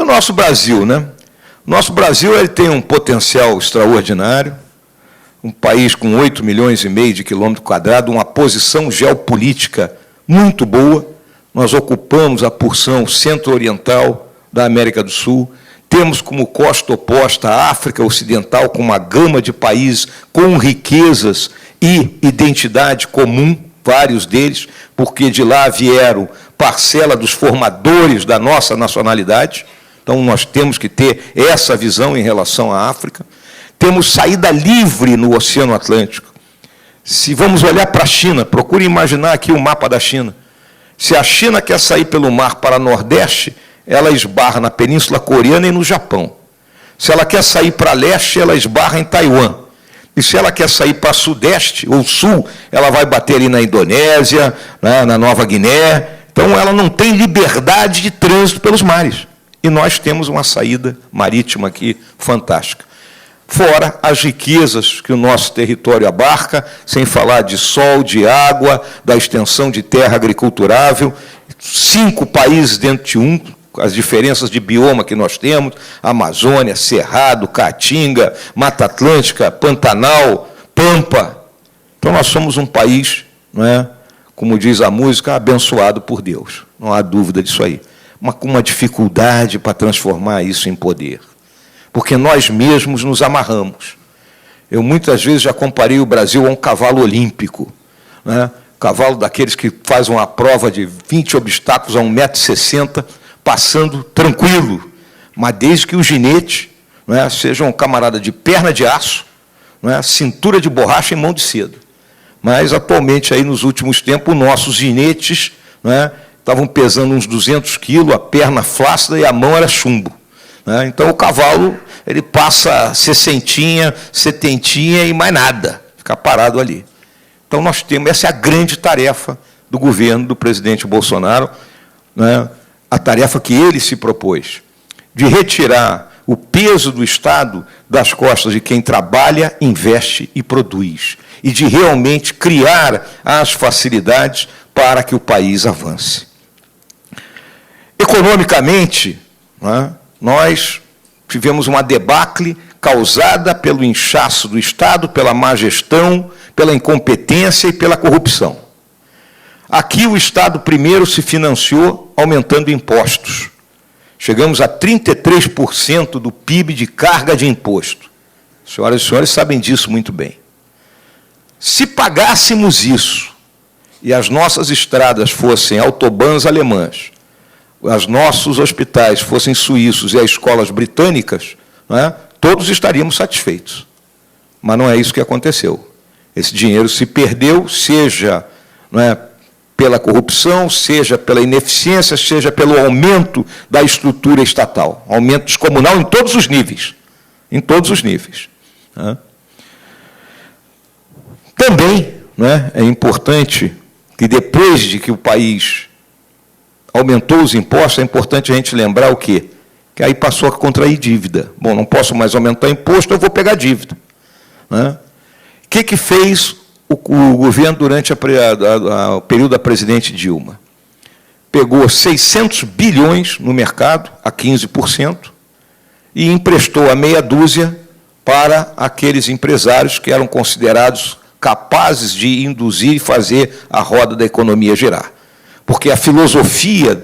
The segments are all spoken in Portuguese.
nosso Brasil, né? O nosso Brasil ele tem um potencial extraordinário, um país com 8,5 milhões de quilômetros quadrados, uma posição geopolítica muito boa. Nós ocupamos a porção centro-oriental da América do Sul, temos como costa oposta a África Ocidental, com uma gama de países com riquezas e identidade comum, vários deles, porque de lá vieram parcela dos formadores da nossa nacionalidade. Então, nós temos que ter essa visão em relação à África. Temos saída livre no Oceano Atlântico. Se vamos olhar para a China, procure imaginar aqui o mapa da China. Se a China quer sair pelo mar para o Nordeste, ela esbarra na Península Coreana e no Japão. Se ela quer sair para leste, ela esbarra em Taiwan. E se ela quer sair para Sudeste ou Sul, ela vai bater ali na Indonésia, né, na Nova Guiné. Então, ela não tem liberdade de trânsito pelos mares. E nós temos uma saída marítima aqui fantástica. Fora as riquezas que o nosso território abarca, sem falar de sol, de água, da extensão de terra agriculturável, 5 países dentro de um, as diferenças de bioma que nós temos, Amazônia, Cerrado, Caatinga, Mata Atlântica, Pantanal, Pampa. Então, nós somos um país, não é, como diz a música, abençoado por Deus. Não há dúvida disso aí. Mas com uma dificuldade para transformar isso em poder. Porque nós mesmos nos amarramos. Eu muitas vezes já comparei o Brasil a um cavalo olímpico, né? Cavalo daqueles que fazem uma prova de 20 obstáculos a 1,60 m, passando tranquilo, mas desde que o ginete, né, seja um camarada de perna de aço, né, cintura de borracha e mão de seda. Mas, atualmente, aí, nos últimos tempos, nossos ginetes, né, estavam pesando uns 200 quilos, a perna flácida e a mão era chumbo. Então, o cavalo ele passa 60, 70 e mais nada, fica parado ali. Então, nós temos, essa é a grande tarefa do governo do presidente Bolsonaro, né, a tarefa que ele se propôs, de retirar o peso do Estado das costas de quem trabalha, investe e produz, e de realmente criar as facilidades para que o país avance. Economicamente, né, nós tivemos uma debacle causada pelo inchaço do Estado, pela má gestão, pela incompetência e pela corrupção. Aqui o Estado primeiro se financiou aumentando impostos. Chegamos a 33% do PIB de carga de imposto. Senhoras e senhores sabem disso muito bem. Se pagássemos isso e as nossas estradas fossem autobans alemãs, os nossos hospitais fossem suíços e as escolas britânicas, né, todos estaríamos satisfeitos. Mas não é isso que aconteceu. Esse dinheiro se perdeu, seja, não é, pela corrupção, seja pela ineficiência, seja pelo aumento da estrutura estatal, aumento descomunal em todos os níveis. Em todos os níveis. Né. Também, né, é importante que, depois de que o país aumentou os impostos, é importante a gente lembrar o quê? Que aí passou a contrair dívida. Bom, não posso mais aumentar imposto, eu vou pegar dívida. Né? O que fez o governo durante o período da presidente Dilma? Pegou 600 bilhões no mercado, a 15%, e emprestou a meia dúzia para aqueles empresários que eram considerados capazes de induzir e fazer a roda da economia girar. Porque a filosofia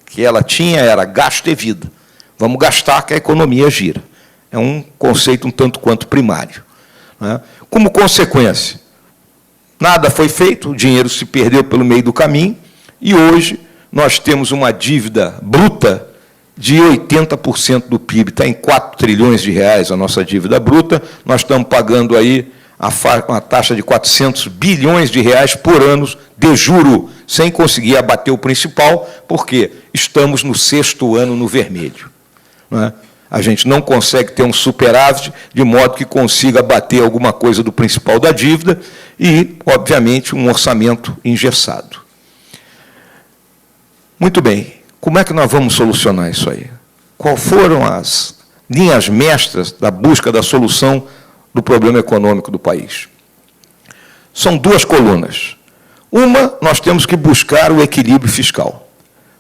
que ela tinha era gasto e vida. Vamos gastar que a economia gira. É um conceito um tanto quanto primário. Né? Como consequência, nada foi feito, o dinheiro se perdeu pelo meio do caminho, e hoje nós temos uma dívida bruta de 80% do PIB. Está em 4 trilhões de reais a nossa dívida bruta, nós estamos pagando aí uma taxa de 400 bilhões de reais por ano de juro, sem conseguir abater o principal, porque estamos no 6º ano no vermelho. Não é? A gente não consegue ter um superávit de modo que consiga abater alguma coisa do principal da dívida e, obviamente, um orçamento engessado. Muito bem, como é que nós vamos solucionar isso aí? Quais foram as linhas mestras da busca da solução do problema econômico do país? São 2 colunas. Uma, nós temos que buscar o equilíbrio fiscal.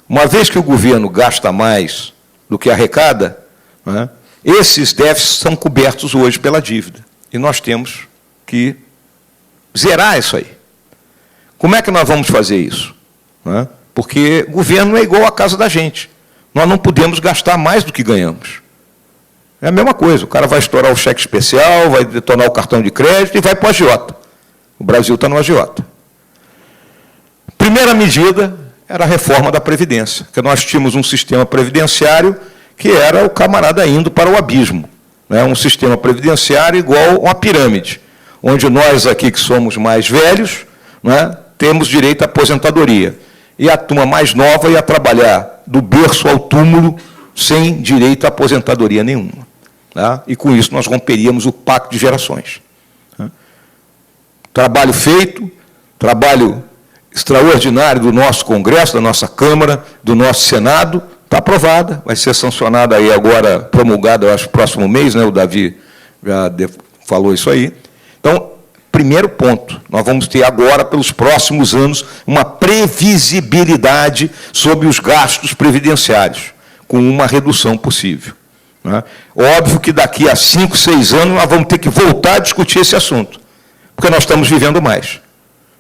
Uma vez que o governo gasta mais do que arrecada, não é? Esses déficits são cobertos hoje pela dívida. E nós temos que zerar isso aí. Como é que nós vamos fazer isso? Não é? Porque o governo não é igual à casa da gente. Nós não podemos gastar mais do que ganhamos. É a mesma coisa. O cara vai estourar o cheque especial, vai detonar o cartão de crédito e vai para o agiota. O Brasil está no agiota. Primeira medida era a reforma da Previdência, porque nós tínhamos um sistema previdenciário que era o camarada indo para o abismo. Né? Um sistema previdenciário igual a uma pirâmide, onde nós aqui que somos mais velhos, né, temos direito à aposentadoria. E a turma mais nova ia trabalhar do berço ao túmulo sem direito à aposentadoria nenhuma. Tá? E com isso nós romperíamos o pacto de gerações. Tá? Trabalho feito, trabalho extraordinário do nosso Congresso, da nossa Câmara, do nosso Senado, está aprovada, vai ser sancionada aí agora, promulgada, eu acho, próximo mês, né? O Davi já falou isso aí. Então, primeiro ponto, nós vamos ter agora, pelos próximos anos, uma previsibilidade sobre os gastos previdenciários, com uma redução possível. Né? Óbvio que daqui a 5, 6 anos nós vamos ter que voltar a discutir esse assunto, porque nós estamos vivendo mais.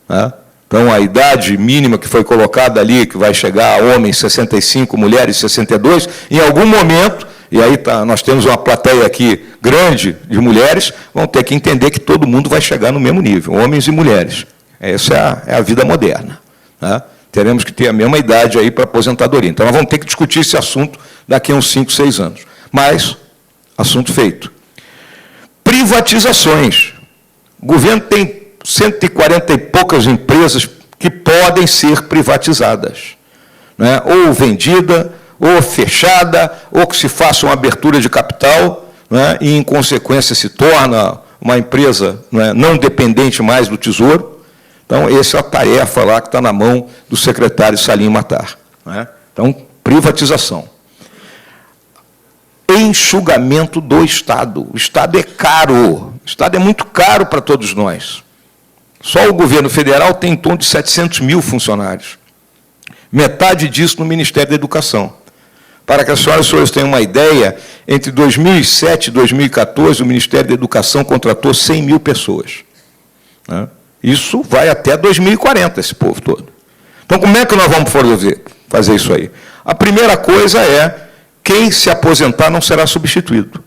Né? Então, a idade mínima que foi colocada ali, que vai chegar a homens 65, mulheres 62, em algum momento, e aí nós temos uma plateia aqui grande de mulheres, vão ter que entender que todo mundo vai chegar no mesmo nível, homens e mulheres. Essa é a vida moderna. Né? Teremos que ter a mesma idade aí para aposentadoria. Então, nós vamos ter que discutir esse assunto daqui a uns 5, 6 anos. Mas, assunto feito. Privatizações. O governo tem 140 e poucas empresas que podem ser privatizadas, né? Ou vendida, ou fechada, ou que se faça uma abertura de capital, né? E, em consequência, se torna uma empresa, né, não dependente mais do Tesouro. Então, essa é a tarefa lá que está na mão do secretário Salim Matar. Né? Então, privatização. Enxugamento do Estado. O Estado é caro. O Estado é muito caro para todos nós. Só o governo federal tem em torno de 700 mil funcionários. Metade disso no Ministério da Educação. Para que as senhoras e senhores tenham uma ideia, entre 2007 e 2014, o Ministério da Educação contratou 100 mil pessoas. Né? Isso vai até 2040, esse povo todo. Então, como é que nós vamos fazer isso aí? A primeira coisa é, quem se aposentar não será substituído.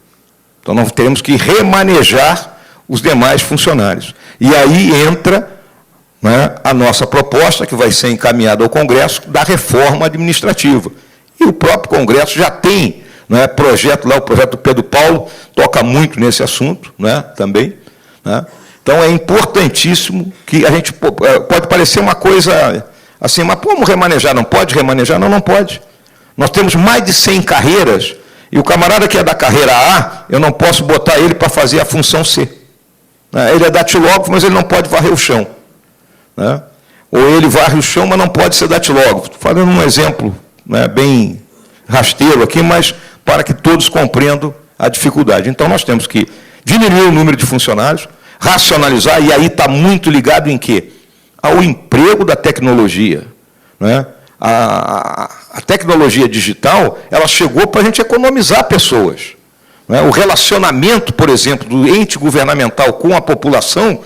Então, nós teremos que remanejar os demais funcionários. E aí entra, né, a nossa proposta, que vai ser encaminhada ao Congresso, da reforma administrativa. E o próprio Congresso já tem, né, projeto lá, o projeto do Pedro Paulo, toca muito nesse assunto, né, também. Né? Então, é importantíssimo que a gente... Pode parecer uma coisa assim, mas vamos remanejar? Não pode remanejar? Não, não pode. Nós temos mais de 100 carreiras, e o camarada que é da carreira A, eu não posso botar ele para fazer a função C. Ele é datilógrafo, mas ele não pode varrer o chão. Né? Ou ele varre o chão, mas não pode ser datilógrafo. Estou falando um exemplo, né, bem rasteiro aqui, mas para que todos compreendam a dificuldade. Então, nós temos que diminuir o número de funcionários, racionalizar, e aí está muito ligado em quê? Ao emprego da tecnologia. Né? A tecnologia digital, ela chegou para a gente economizar pessoas. O relacionamento, por exemplo, do ente governamental com a população,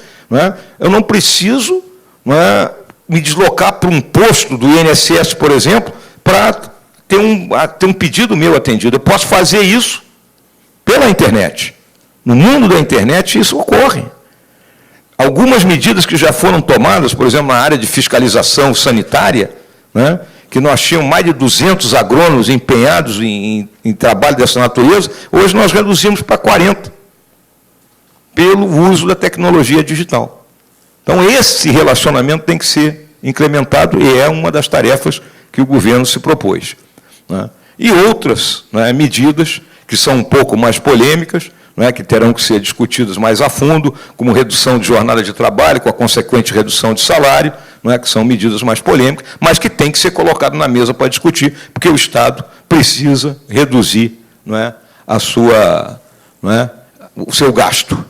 eu não preciso me deslocar para um posto do INSS, por exemplo, para ter um pedido meu atendido. Eu posso fazer isso pela internet. No mundo da internet, isso ocorre. Algumas medidas que já foram tomadas, por exemplo, na área de fiscalização sanitária, que nós tínhamos mais de 200 agrônomos empenhados em trabalho dessa natureza, hoje nós reduzimos para 40, pelo uso da tecnologia digital. Então, esse relacionamento tem que ser incrementado, e é uma das tarefas que o governo se propôs. Né? E outras, né, medidas que são um pouco mais polêmicas, né, que terão que ser discutidas mais a fundo, como redução de jornada de trabalho, com a consequente redução de salário, né, que são medidas mais polêmicas, mas que tem que ser colocado na mesa para discutir, porque o Estado precisa reduzir, não é, o seu gasto.